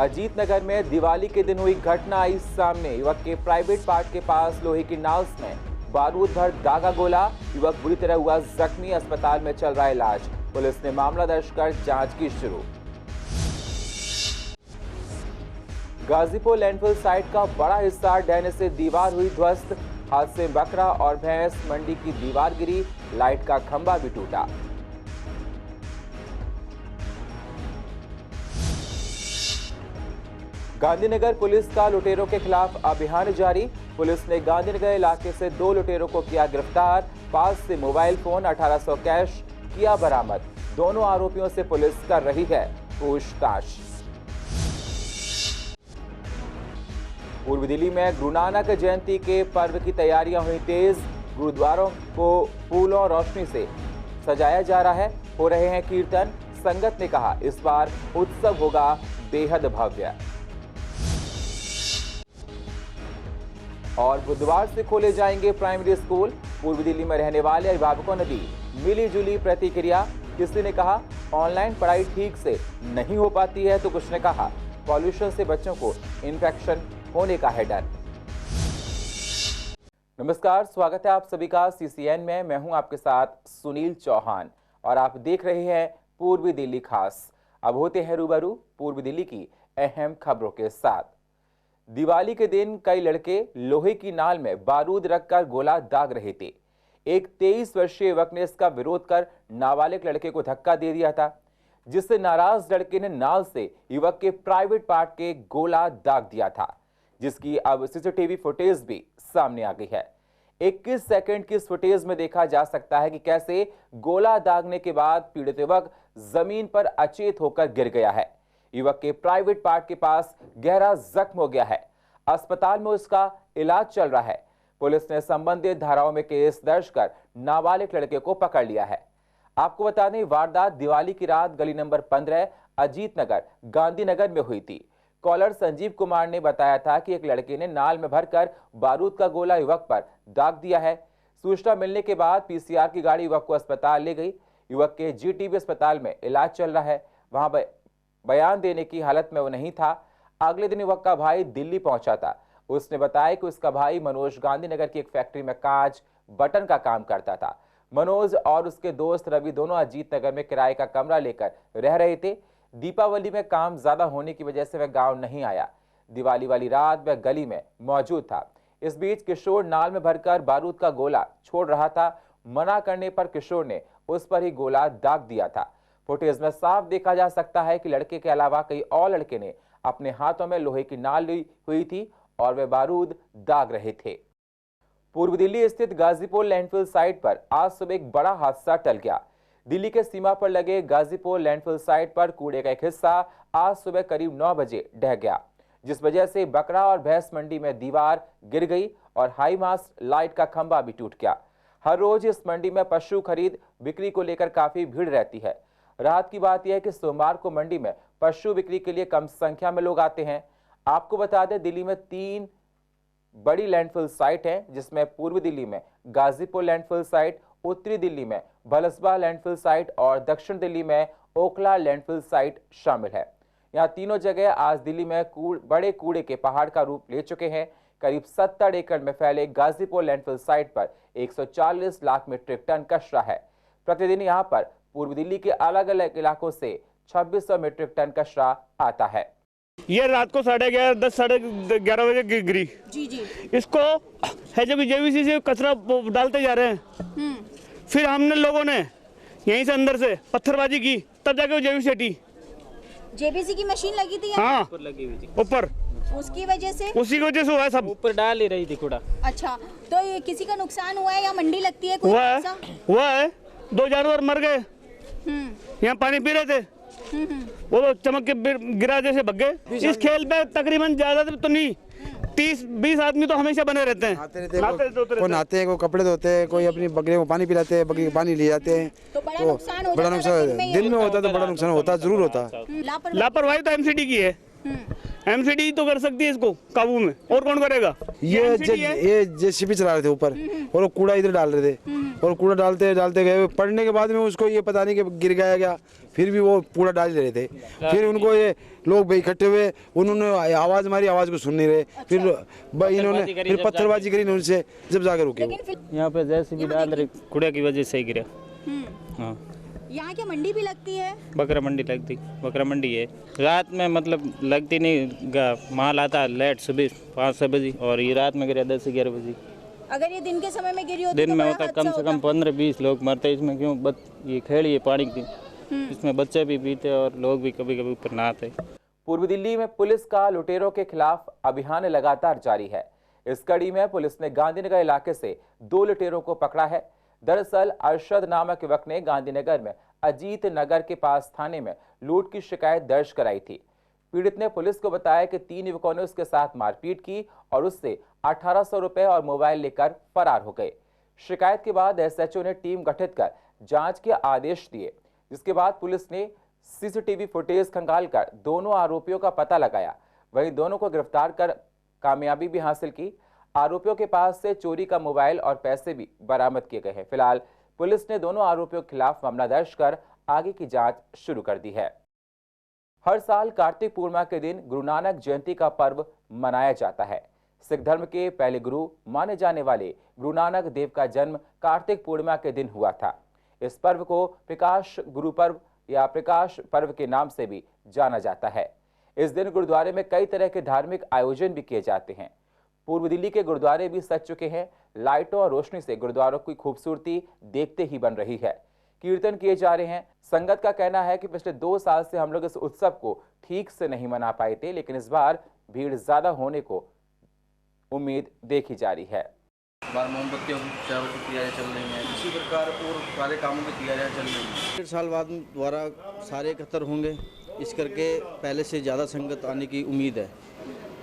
अजीत नगर में दिवाली के दिन हुई घटना आई सामने। युवक के प्राइवेट पार्ट के पास लोहे की नाल्स में बारूद भर दागा गोला। युवक बुरी तरह हुआ जख्मी, अस्पताल में चल रहा इलाज। पुलिस ने मामला दर्ज कर जांच की शुरू। गाजीपुर लैंडफिल साइट का बड़ा हिस्सा ढहने से दीवार हुई ध्वस्त। हादसे में बकरा और भैंस मंडी की दीवार गिरी, लाइट का खंभा भी टूटा। गांधीनगर पुलिस का लुटेरों के खिलाफ अभियान जारी। पुलिस ने गांधीनगर इलाके से 2 लुटेरों को किया गिरफ्तार। पास से मोबाइल फोन, 1800 कैश किया बरामद। दोनों आरोपियों से पुलिस कर रही है पूछताछ। पूर्व दिल्ली में गुरु नानक जयंती के पर्व की तैयारियां हुई तेज। गुरुद्वारों को फूलों और रोशनी से सजाया जा रहा है, हो रहे हैं कीर्तन। संगत ने कहा इस बार उत्सव होगा बेहद भव्य। और बुधवार से खोले जाएंगे प्राइमरी स्कूल। पूर्व दिल्ली में रहने वाले अभिभावकों ने दी मिली जुली प्रतिक्रिया। किसी ने कहा ऑनलाइन पढ़ाई ठीक से नहीं हो पाती है, तो कुछ ने कहा पॉल्यूशन से बच्चों को इन्फेक्शन होने का है डर। नमस्कार, स्वागत है आप सभी का CCN में। मैं हूं आपके साथ सुनील चौहान और आप देख रहे हैं पूर्वी दिल्ली खास। अब होते हैं रूबरू पूर्व दिल्ली की अहम खबरों के साथ। दिवाली के दिन कई लड़के लोहे की नाल में बारूद रखकर गोला दाग रहे थे। एक 23 वर्षीय युवक ने इसका विरोध कर नाबालिग लड़के को धक्का दे दिया था, जिससे नाराज लड़के ने नाल से युवक के प्राइवेट पार्ट के गोला दाग दिया था, जिसकी अब CCTV फुटेज भी सामने आ गई है। 21 सेकंड की इस फुटेज में देखा जा सकता है कि कैसे गोला दागने के बाद पीड़ित युवक जमीन पर अचेत होकर गिर गया है। युवक के प्राइवेट पार्ट के पास गहरा जख्म हो गया है। अस्पताल में उसका इलाज चल रहा है। पुलिस ने संबंधित धाराओं में केस दर्ज कर नाबालिग लड़के को पकड़ लिया है। आपको बता दें, वारदात दिवाली की रात गली नंबर 15 अजीत नगर गांधीनगर में हुई थी। कॉलर संजीव कुमार ने बताया था कि एक लड़के ने नाल में भरकर बारूद का गोला युवक पर दाग दिया है। सूचना मिलने के बाद PCR की गाड़ी युवक को अस्पताल ले गई। युवक के GTB अस्पताल में इलाज चल रहा है। वहां बयान देने की हालत में वो नहीं था। अगले दिन युवक का भाई दिल्ली पहुंचा था। उसने बताया कि उसका भाई मनोज गांधीनगर की एक फैक्ट्री में कांच बटन का काम करता था। मनोज और उसके दोस्त रवि दोनों अजीत नगर में किराए का कमरा लेकर रह रहे थे। दीपावली में काम ज्यादा होने की वजह से वह गांव नहीं आया। दिवाली वाली रात वह गली में मौजूद था। इस बीच किशोर नाल में भरकर बारूद का गोला छोड़ रहा था। मना करने पर किशोर ने उस पर ही गोला दाग दिया था। फुटेज में साफ देखा जा सकता है कि लड़के के अलावा कई और लड़के ने अपने हाथों में लोहे की नाल ली हुई थी और वे बारूद दाग रहे थे। पूर्व दिल्ली स्थित गाजीपुर लैंडफिल साइट पर आज सुबह एक बड़ा हादसा टल गया। दिल्ली के सीमा पर लगे गाजीपुर लैंडफिल साइट पर कूड़े का एक हिस्सा आज सुबह करीब 9 बजे ढह गया, जिस वजह से बकरा और भैंस मंडी में दीवार गिर गई और हाई मास्ट लाइट का खंभा भी टूट गया। हर रोज इस मंडी में पशु खरीद बिक्री को लेकर काफी भीड़ रहती है। रात की बात यह है कि सोमवार को मंडी में पशु बिक्री के लिए कम संख्या में लोग आते हैं। आपको बता दें, दिल्ली में 3 बड़ी लैंडफिल साइट है, जिसमें पूर्वी दिल्ली में गाजीपुर लैंडफिल साइट, उत्तरी दिल्ली में भलसबा लैंडफिल साइट और दक्षिण दिल्ली में ओखला लैंडफिल साइट शामिल है। यहाँ तीनों जगह आज दिल्ली में बड़े कूड़े के पहाड़ का रूप ले चुके हैं। करीब 70 एकड़ में फैले गाजीपुर लैंडफिल साइट पर 140 लाख मीट्रिक टन कचरा है। प्रतिदिन यहाँ पर पूर्व दिल्ली के अलग अलग इलाकों से 2600 मीट्रिक टन कचरा आता है। ये रात को 11:30 साढ़े 11 बजे गिरी। जी। इसको है जब JVC से कचरा डालते जा रहे हैं। फिर हमने लोगों ने यहीं से अंदर से पत्थरबाजी की, तब जाके वो JVC की मशीन लगी थी। हाँ, ऊपर लगी हुई थी, ऊपर। उसी की वजह से हुआ है, सब ऊपर डाल ही रही थी कूड़ा। अच्छा, तो ये किसी का नुकसान हुआ है या मंडी लगती है? हुआ है 2 जानवर मर गए। यहाँ पानी पी रहे थे, वो तो चमक के गिरा जैसे भग गए। इस खेल पे तकरीबन ज्यादा तो नहीं 30-20 आदमी तो हमेशा बने रहते हैं। कोई नहाते हैं, कोई कपड़े धोते हैं, कोई अपनी बकरी को पानी पिलाते हैं, बकरी को पानी ले जाते हैं। तो बड़ा नुकसान होता है। दिन में होता तो बड़ा नुकसान होता, जरूर होता। लापरवाही तो MCD की है। MCD तो कर सकती है इसको काबू में, और कौन करेगा? ये JCB चला रहे थे ऊपर और वो कूड़ा इधर डाल रहे थे और कूड़ा डालते डालते गए। पड़ने के बाद में उसको ये पता नहीं कि गिर गया क्या, फिर भी वो पूरा डाल रहे थे। फिर उनको ये लोग भाई इकट्ठे हुए, उन्होंने आवाज़ मारी, आवाज़ को सुन नहीं रहे। फिर इन्होंने फिर पत्थरबाजी करी उनसे, जब जाकर रुके वो। यहाँ पे जैसे भी डाल रहे कूड़े की वजह से ही गिरा। हाँ, यहाँ क्या मंडी भी लगती है? बकरा मंडी लगती, बकरा मंडी है। रात में मतलब लगती नहीं, माल आता लेट सुबह 5-6 बजे और ये रात में गिरा 10-11 बजे। अगर ये दिन के समय में गिरी होती दिन तो में बड़ा होता हादसा कम से कम 15-20 लोग मरते इसमें। क्यों ये खेड़ी है पानी की, इसमें बच्चे भी पीते और लोग भी कभी कभी ऊपर नहाते। पूर्वी दिल्ली में पुलिस का लुटेरों के खिलाफ अभियान लगातार जारी है। इस कड़ी में पुलिस ने गांधीनगर इलाके से 2 लुटेरों को पकड़ा है। दरअसल अरशद नामक युवक ने गांधीनगर में अजीत नगर के पास थाने में लूट की शिकायत दर्ज कराई थी। पीड़ित ने पुलिस को बताया कि 3 युवकों ने उसके साथ मारपीट की और उससे 1800 रुपए और मोबाइल लेकर फरार हो गए। शिकायत के बाद एसएचओ ने टीम गठित कर जांच के आदेश दिए, जिसके बाद पुलिस ने सीसीटीवी फुटेज खंगालकर दोनों आरोपियों का पता लगाया। वहीं दोनों को गिरफ्तार कर कामयाबी भी हासिल की। आरोपियों के पास से चोरी का मोबाइल और पैसे भी बरामद किए गए हैं। फिलहाल पुलिस ने दोनों आरोपियों के खिलाफ मामला दर्ज कर आगे की जांच शुरू कर दी है। हर साल कार्तिक पूर्णिमा के दिन गुरु नानक जयंती का पर्व मनाया जाता है। सिख धर्म के पहले गुरु माने जाने वाले गुरु नानक देव का जन्म कार्तिक पूर्णिमा के दिन हुआ था। इस पर्व को प्रकाश गुरु पर्व या प्रकाश पर्व के नाम से भी जाना जाता है। इस दिन गुरुद्वारे में कई तरह के धार्मिक आयोजन भी किए जाते हैं। पूर्व दिल्ली के गुरुद्वारे भी सज चुके हैं। लाइटों और रोशनी से गुरुद्वारों की खूबसूरती देखते ही बन रही है। कीर्तन किए जा रहे हैं। संगत का कहना है कि पिछले 2 साल से हम लोग इस उत्सव को ठीक से नहीं मना पाए थे, लेकिन इस बार भीड़ ज्यादा होने को उम्मीद देखी जा रही है। बार मोमबत्तियों की तैयारियां चल रही हैं, इसी प्रकार और सारे कामों की तैयारियां चल रही हैं। 1.5 साल बाद दोबारा सारे एकत्र होंगे, इस करके पहले से ज़्यादा संगत आने की उम्मीद है।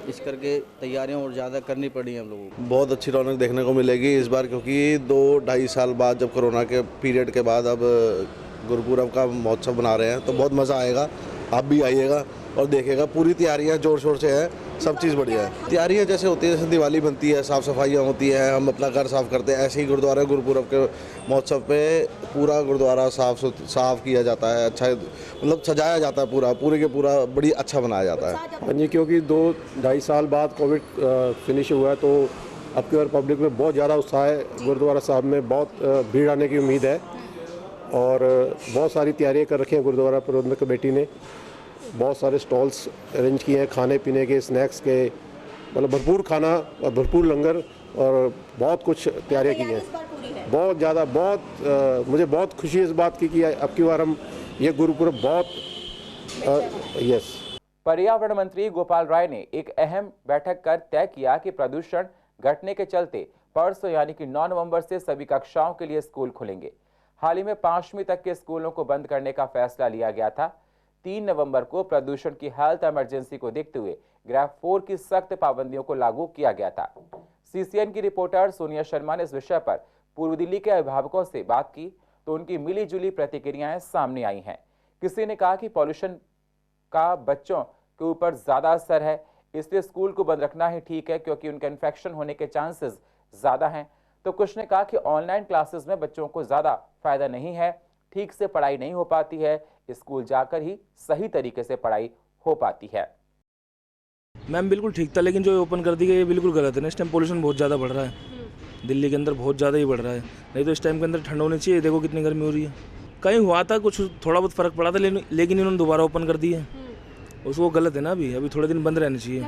इस करके तैयारियां और ज़्यादा करनी पड़ी हैं हम लोगों को। बहुत अच्छी रौनक देखने को मिलेगी इस बार, क्योंकि 2-2.5 साल बाद जब कोरोना के पीरियड के बाद अब गुरुपुरब का महोत्सव बना रहे हैं, तो बहुत मज़ा आएगा। आप भी आइएगा और देखिएगा, पूरी तैयारियां जोर शोर से हैं, सब चीज़ बढ़िया है। तैयारियां जैसे होती है, जैसे दिवाली बनती है, साफ़ सफाइयाँ होती हैं, हम अपना घर साफ़ करते हैं, ऐसे ही गुरुद्वारा गुरुपुरब के महोत्सव पे पूरा गुरुद्वारा साफ़ किया जाता है। अच्छा मतलब सजाया जाता है, पूरे के पूरा बड़ी अच्छा बनाया जाता है। हाँ जी, क्योंकि 2-2.5 साल बाद कोविड फिनिश हुआ है, तो अब की बार पब्लिक में बहुत ज़्यादा उत्साह है। गुरुद्वारा साहब में बहुत भीड़ आने की उम्मीद है और बहुत सारी तैयारियाँ कर रखी हैं गुरुद्वारा प्रबंधक कमेटी ने। बहुत सारे स्टॉल्स अरेंज किए हैं, खाने पीने के, स्नैक्स के, मतलब भरपूर खाना और भरपूर लंगर और बहुत कुछ तैयारियाँ की हैं। बहुत ज़्यादा मुझे बहुत खुशी है इस बात की कि अब की बार हम ये गुरुपुरब यस। पर्यावरण मंत्री गोपाल राय ने एक अहम बैठक कर तय किया कि प्रदूषण घटने के चलते परसों यानी कि 9 नवंबर से सभी कक्षाओं के लिए स्कूल खुलेंगे। हाल ही में 5वीं तक के स्कूलों को बंद करने का फैसला लिया गया था। 3 नवंबर को प्रदूषण की हेल्थ इमरजेंसी को देखते हुए ग्रेड 4 की सख्त पाबंदियों को लागू किया गया था। सीसीएन की रिपोर्टर सोनिया शर्मा ने इस विषय पर पूर्व दिल्ली के अभिभावकों से बात की तो उनकी मिली जुली प्रतिक्रियाएं सामने आई हैं। किसी ने कहा कि पॉल्यूशन का बच्चों के ऊपर ज्यादा असर है, इसलिए स्कूल को बंद रखना ही ठीक है क्योंकि उनके इन्फेक्शन होने के चांसेस ज्यादा हैं। तो कुछ ने कहा कि ऑनलाइन क्लासेस में बच्चों को ज्यादा फायदा नहीं है, ठीक से पढ़ाई नहीं हो पाती है, स्कूल जाकर ही सही तरीके से पढ़ाई हो पाती है। मैम बिल्कुल ठीक था, लेकिन जो ओपन कर दी गई ये बिल्कुल गलत है ना। इस टाइम पोल्यूशन बहुत ज़्यादा बढ़ रहा है, दिल्ली के अंदर बहुत ज़्यादा ही बढ़ रहा है। नहीं तो इस टाइम के अंदर ठंड होनी चाहिए। देखो कितनी गर्मी हो रही है। कहीं हुआ था कुछ थोड़ा बहुत फर्क पड़ा था, लेकिन इन्होंने दोबारा ओपन कर दी है। उसको गलत है ना। अभी थोड़े दिन बंद रहने चाहिए।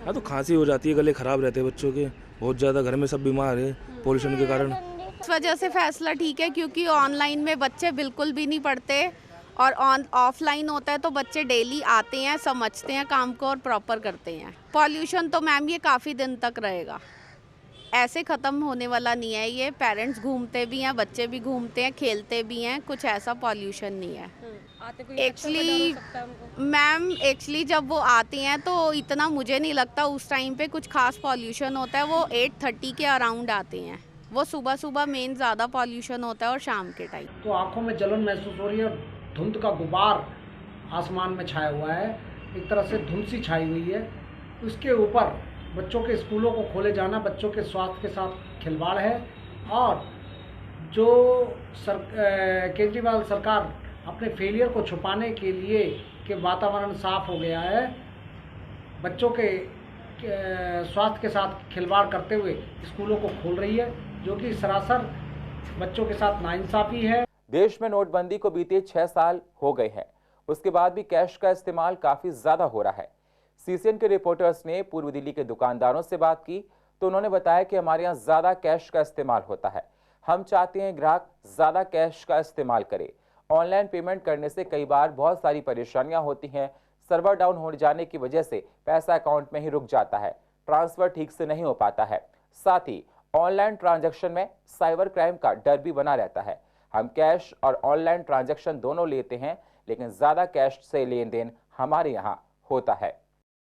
हाँ तो खांसी हो जाती है, गले खराब रहते हैं बच्चों के, बहुत ज़्यादा घर में सब बीमार है पोल्यूशन के कारण। इस वजह से फैसला ठीक है क्योंकि ऑनलाइन में बच्चे बिल्कुल भी नहीं पढ़ते और ऑफलाइन होता है तो बच्चे डेली आते हैं, समझते हैं काम को और प्रॉपर करते हैं। पॉल्यूशन तो मैम ये काफ़ी दिन तक रहेगा, ऐसे ख़त्म होने वाला नहीं है। ये पेरेंट्स घूमते भी हैं, बच्चे भी घूमते हैं, खेलते भी हैं, कुछ ऐसा पॉल्यूशन नहीं है। एक्चुअली मैम जब वो आते हैं तो इतना मुझे नहीं लगता उस टाइम पे कुछ खास पॉल्यूशन होता है। वो 8:30 के अराउंड आते हैं। वो सुबह मेन ज़्यादा पॉल्यूशन होता है और शाम के टाइम। तो आँखों में जलन महसूस हो रही है, धुंध का गुबार आसमान में छाया हुआ है, एक तरह से धुंध सी छाई हुई है। उसके ऊपर बच्चों के स्कूलों को खोले जाना बच्चों के स्वास्थ्य के साथ खिलवाड़ है। और जो केजरीवाल सरकार अपने फेलियर को छुपाने के लिए कि वातावरण साफ हो गया है, बच्चों के स्वास्थ्य के साथ खिलवाड़ करते हुए स्कूलों को खोल रही है, जो कि सरासर बच्चों के साथ नाइंसाफी है। देश में नोटबंदी को बीते 6 साल हो गए हैं, उसके बाद भी कैश का इस्तेमाल काफी ज्यादा हो रहा है। सीसीएन के रिपोर्टर्स ने पूर्व दिल्ली के दुकानदारों से बात की तो उन्होंने बताया कि हमारे यहाँ ज्यादा कैश का इस्तेमाल होता है। हम चाहते हैं ग्राहक ज्यादा कैश का इस्तेमाल करे। ऑनलाइन पेमेंट करने से कई बार बहुत सारी परेशानियां होती हैं। सर्वर डाउन हो जाने की वजह से पैसा अकाउंट में ही रुक जाता है, ट्रांसफर ठीक से नहीं हो पाता है। साथ ही ऑनलाइन ट्रांजैक्शन में साइबर क्राइम का डर भी बना रहता है। हम कैश और ऑनलाइन ट्रांजैक्शन दोनों लेते हैं, लेकिन ज्यादा कैश से लेन देन हमारे यहाँ होता है।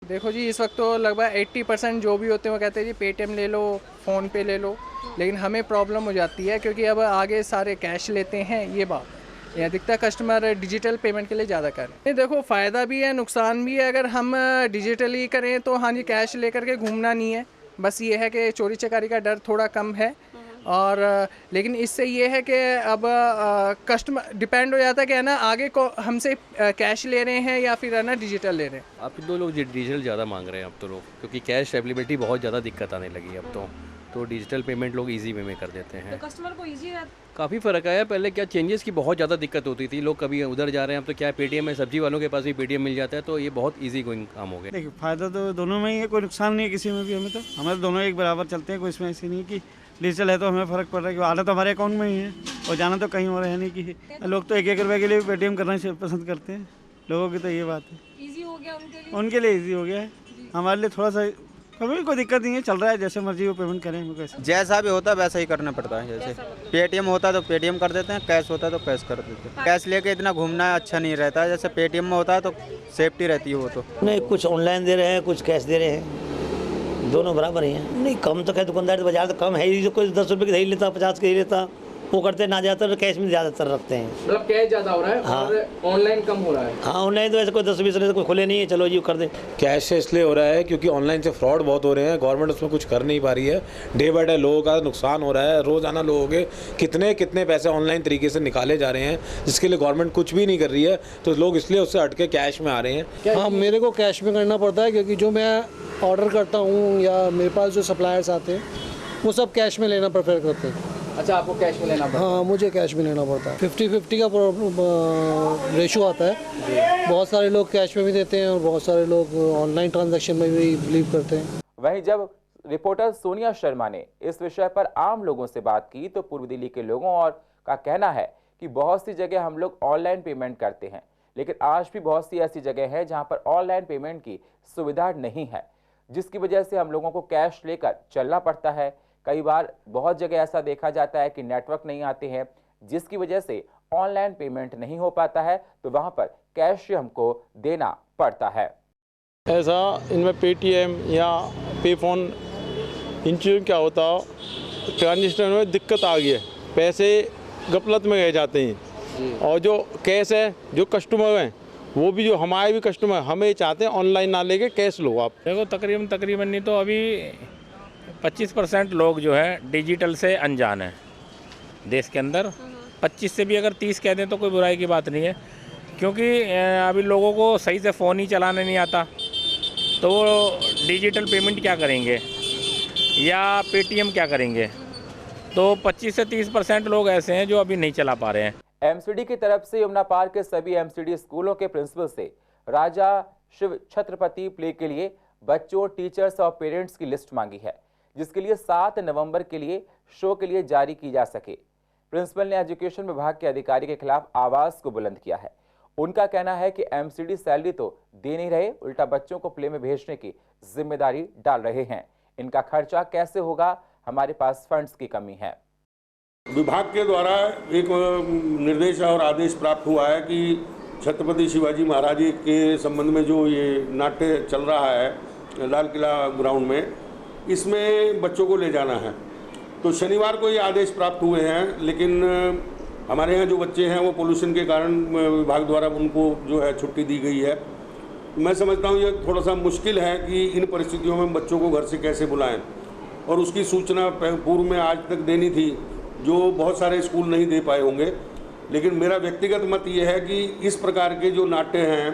देखो जी, इस वक्त तो लगभग 80% जो भी होते हैं वो कहते हैं जी पेटीएम ले लो, फ़ोन पे ले लो, लेकिन हमें प्रॉब्लम हो जाती है क्योंकि अब आगे सारे कैश लेते हैं। ये बात अधिकतर कस्टमर डिजिटल पेमेंट के लिए ज़्यादा कर रहे हैं। देखो फ़ायदा भी है, नुकसान भी है। अगर हम डिजिटली करें तो हाँ जी, कैश लेकर के घूमना नहीं है, बस ये है कि चोरी चकारी का डर थोड़ा कम है। और लेकिन इससे ये है कि अब कस्टमर डिपेंड हो जाता है कि है ना, आगे को हमसे कैश ले रहे हैं या फिर है ना डिजिटल ले रहे हैं। अब तो लोग डिजिटल ज़्यादा मांग रहे हैं अब तो लोग, क्योंकि कैश अवेलेबिलिटी बहुत ज़्यादा दिक्कत आने लगी अब तो डिजिटल पेमेंट लोग इजी वे में कर देते हैं। तो कस्टमर को इजी है। काफ़ी फ़र्क आया। पहले क्या चेंजेस की बहुत ज़्यादा दिक्कत होती थी, लोग कभी उधर जा रहे हैं, अब तो क्या पेटीएम है, सब्जी वालों के पास भी पेटीएम मिल जाता है, तो ये बहुत इजी गोइंग काम हो गया। देखिए, फ़ायदा तो दोनों में ही है, कोई नुकसान नहीं है किसी में भी। हमें दोनों एक बराबर चलते हैं, कोई इसमें ऐसी नहीं कि डिजिटल है तो हमें फ़र्क पड़ रहा है कि आना तो हमारे अकाउंट में ही है और जाना तो कहीं और है नहीं कि लोग तो 1-1 रुपये के लिए पेटीएम करना पसंद करते हैं। लोगों की तो ये बात है, इजी हो गया उनके लिए ईजी हो गया है। हमारे लिए थोड़ा सा कभी कोई दिक्कत नहीं है, चल रहा है, जैसे मर्जी वो पेमेंट करें। कैसे जैसा भी होता है वैसा ही करना पड़ता है। जैसे पेटीएम होता है तो पेटीएम कर देते हैं, कैश होता है तो कैश कर देते हैं। कैश लेके इतना घूमना अच्छा नहीं रहता है, जैसे पेटीएम में होता है तो सेफ्टी रहती है। वो तो नहीं, कुछ ऑनलाइन दे रहे हैं, कुछ कैश दे रहे हैं, दोनों बराबर ही हैं। नहीं, कम तो क्या, दुकानदार बाजार तो कम है ही, जो कोई 10 रुपये की दही लेता, 50 की लेता, वो करते ना, ज़्यादातर कैश में ज़्यादातर रखते हैं। मतलब कैश ज़्यादा हो रहा है। हाँ। और ऑनलाइन कम हो रहा है। हाँ, ऑनलाइन तो ऐसे कोई 10-20 रुपये कोई खुले नहीं है, चलो जी कर दे। कैश से इसलिए हो रहा है क्योंकि ऑनलाइन से फ्रॉड बहुत हो रहे हैं, गवर्नमेंट उसमें कुछ कर नहीं पा रही है। डे बाय डे लोगों का नुकसान हो रहा है। रोज़ाना लोगों के कितने पैसे ऑनलाइन तरीके से निकाले जा रहे हैं, जिसके लिए गवर्नमेंट कुछ भी नहीं कर रही है, तो लोग इसलिए उससे हट के कैश में आ रहे हैं। हाँ, मेरे को कैश में करना पड़ता है क्योंकि जो मैं ऑर्डर करता हूँ या मेरे पास जो सप्लायर्स आते हैं वो सब कैश में लेना प्रेफर करते हैं। अच्छा, आपको कैश में लेना पड़ता है? हाँ, मुझे कैश में लेना पड़ता है। 50-50 का रेशो आता है। बहुत सारे लोग कैश में भी देते हैं और बहुत सारे लोग ऑनलाइन ट्रांजैक्शन में भी बिलीव करते हैं। वहीं जब रिपोर्टर सोनिया शर्मा ने इस विषय पर आम लोगों से बात की तो पूर्व दिल्ली के लोगों और का कहना है कि बहुत सी जगह हम लोग ऑनलाइन पेमेंट करते हैं, लेकिन आज भी बहुत सी ऐसी जगह है जहां पर ऑनलाइन पेमेंट की सुविधा नहीं है, जिसकी वजह से हम लोगों को कैश लेकर चलना पड़ता है। कई बार बहुत जगह ऐसा देखा जाता है कि नेटवर्क नहीं आते हैं, जिसकी वजह से ऑनलाइन पेमेंट नहीं हो पाता है, तो वहां पर कैश हमको देना पड़ता है। ऐसा इनमें पेटीएम या पे फोन इंश्योरेंस क्या होता हो, ट्रांजेक्शन में दिक्कत आ गई है, पैसे गफलत में गए जाते हैं। और जो कैश है, जो कस्टमर हैं वो भी, जो हमारे भी कस्टमर हमें चाहते हैं ऑनलाइन ना लेके कैश लो आप। देखो, तकरीबन नहीं तो अभी 25% लोग जो है डिजिटल से अनजान है देश के अंदर। 25 से भी अगर 30 कह दें तो कोई बुराई की बात नहीं है, क्योंकि अभी लोगों को सही से फ़ोन ही चलाने नहीं आता, तो वो डिजिटल पेमेंट क्या करेंगे या पेटीएम क्या करेंगे। तो 25 से 30% लोग ऐसे हैं जो अभी नहीं चला पा रहे हैं। एमसीडी की तरफ से यमुना पार्क के सभी एमसीडी स्कूलों के प्रिंसिपल से राजा शिव छत्रपति प्ले के लिए बच्चों, टीचर्स और पेरेंट्स की लिस्ट मांगी है, जिसके लिए 7 नवंबर के लिए शो के लिए जारी की जा सके। प्रिंसिपल ने एजुकेशन विभाग के अधिकारी के खिलाफ आवाज को बुलंद किया है। उनका कहना है कि एमसीडी सैलरी तो दे नहीं रहे, उल्टा बच्चों को प्ले में भेजने की जिम्मेदारी डाल रहे हैं। इनका खर्चा कैसे होगा, हमारे पास फंड्स की कमी है। विभाग के द्वारा एक निर्देश और आदेश प्राप्त हुआ है कि छत्रपति शिवाजी महाराज के संबंध में जो ये नाट्य चल रहा है लाल किला ग्राउंड में, इसमें बच्चों को ले जाना है। तो शनिवार को ये आदेश प्राप्त हुए हैं, लेकिन हमारे यहाँ जो बच्चे हैं वो पोल्यूशन के कारण विभाग द्वारा उनको जो है छुट्टी दी गई है। मैं समझता हूँ ये थोड़ा सा मुश्किल है कि इन परिस्थितियों में बच्चों को घर से कैसे बुलाएं, और उसकी सूचना पूर्व में आज तक देनी थी, जो बहुत सारे स्कूल नहीं दे पाए होंगे। लेकिन मेरा व्यक्तिगत मत ये है कि इस प्रकार के जो नाट्य हैं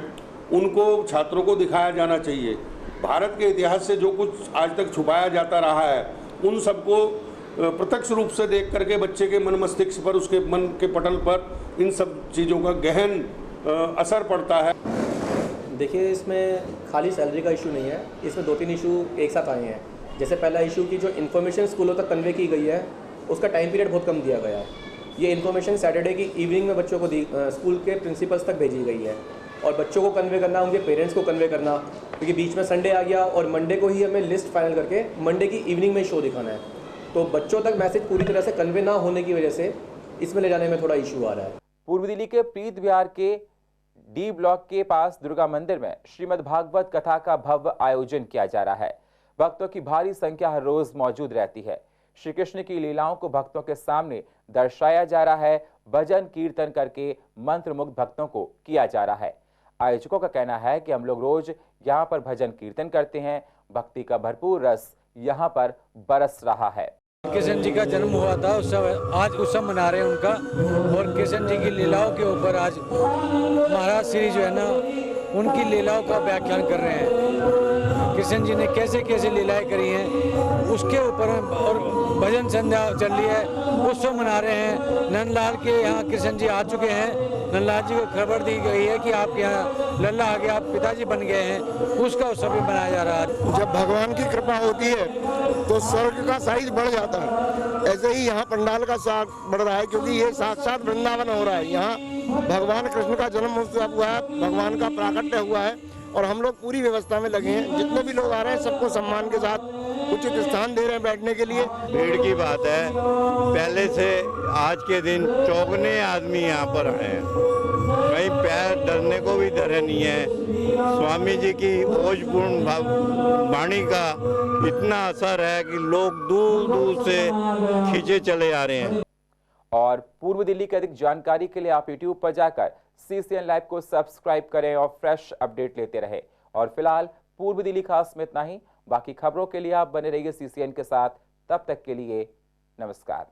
उनको छात्रों को दिखाया जाना चाहिए। भारत के इतिहास से जो कुछ आज तक छुपाया जाता रहा है उन सबको प्रत्यक्ष रूप से देख करके बच्चे के मन मस्तिष्क पर, उसके मन के पटल पर इन सब चीज़ों का गहन असर पड़ता है। देखिए, इसमें खाली सैलरी का इशू नहीं है, इसमें 2-3 इशू एक साथ आए हैं। जैसे पहला इशू की जो इन्फॉर्मेशन स्कूलों तक कन्वे की गई है उसका टाइम पीरियड बहुत कम दिया गया है। ये इन्फॉर्मेशन सैटरडे की इवनिंग में बच्चों को स्कूल के प्रिंसिपल्स तक भेजी गई है और बच्चों को कन्वे करना, उनके पेरेंट्स को कन्वे करना, क्योंकि बीच में संडे आ गया और मंडे को ही हमें लिस्ट फाइनल करके मंडे की इवनिंग में शो दिखाना है। तो बच्चों तक मैसेज पूरी तरह से कन्वे ना होने की वजह से इसमें ले जाने में थोड़ा इशू आ रहा है। पूर्व दिल्ली के प्रीत विहार के डी ब्लॉक के पास दुर्गा मंदिर में श्रीमद् भागवत कथा का भव्य आयोजन किया जा रहा है। भक्तों की भारी संख्या हर रोज मौजूद रहती है। श्री कृष्ण की लीलाओं को भक्तों के सामने दर्शाया जा रहा है। भजन कीर्तन करके मंत्रमुग्ध भक्तों को किया जा रहा है। आयोजकों का कहना है कि हम लोग रोज यहाँ पर भजन कीर्तन करते हैं। भक्ति का भरपूर रस यहाँ पर बरस रहा है। कृष्ण जी का जन्म हुआ था, आज उत्सव मना रहे हैं उनका, और कृष्ण जी की लीलाओं के ऊपर आज महाराज श्री जो है ना उनकी लीलाओं का व्याख्यान कर रहे हैं। कृष्ण जी ने कैसे कैसे लीलाएं करी हैं उसके ऊपर, और भजन संध्या चल रही है, उत्सव मना रहे हैं। नंदलाल के यहाँ कृष्ण जी आ चुके हैं। नंदलाल जी को खबर दी गई है कि आपके यहाँ लल्ला आ गया, आप पिताजी बन गए हैं, उसका उत्सव भी मनाया जा रहा है। जब भगवान की कृपा होती है तो स्वर्ग का साइज बढ़ जाता है। ऐसे ही यहाँ पंडाल का साइज बढ़ रहा है, क्योंकि ये साक्षात वृंदावन हो रहा है। यहाँ भगवान कृष्ण का जन्म उत्सव हुआ है, भगवान का प्राकट्य हुआ है, और हम लोग पूरी व्यवस्था में लगे हैं। जितने भी लोग आ रहे हैं सबको सम्मान के साथ उचित स्थान दे रहे हैं बैठने के लिए। भीड़ की बात है, पहले से आज के दिन चौगुने आदमी यहाँ पर आए हैं। कहीं पैर डरने को भी डरे नहीं है। स्वामी जी की ओजपूर्ण वाणी का इतना असर है कि लोग दूर दूर से खींचे चले आ रहे हैं। और पूर्व दिल्ली की अधिक जानकारी के लिए आप YouTube पर जाकर CCN लाइव को सब्सक्राइब करें और फ्रेश अपडेट लेते रहें। और फिलहाल पूर्व दिल्ली खास में इतना ही। बाकी खबरों के लिए आप बने रहिए CCN के साथ। तब तक के लिए नमस्कार।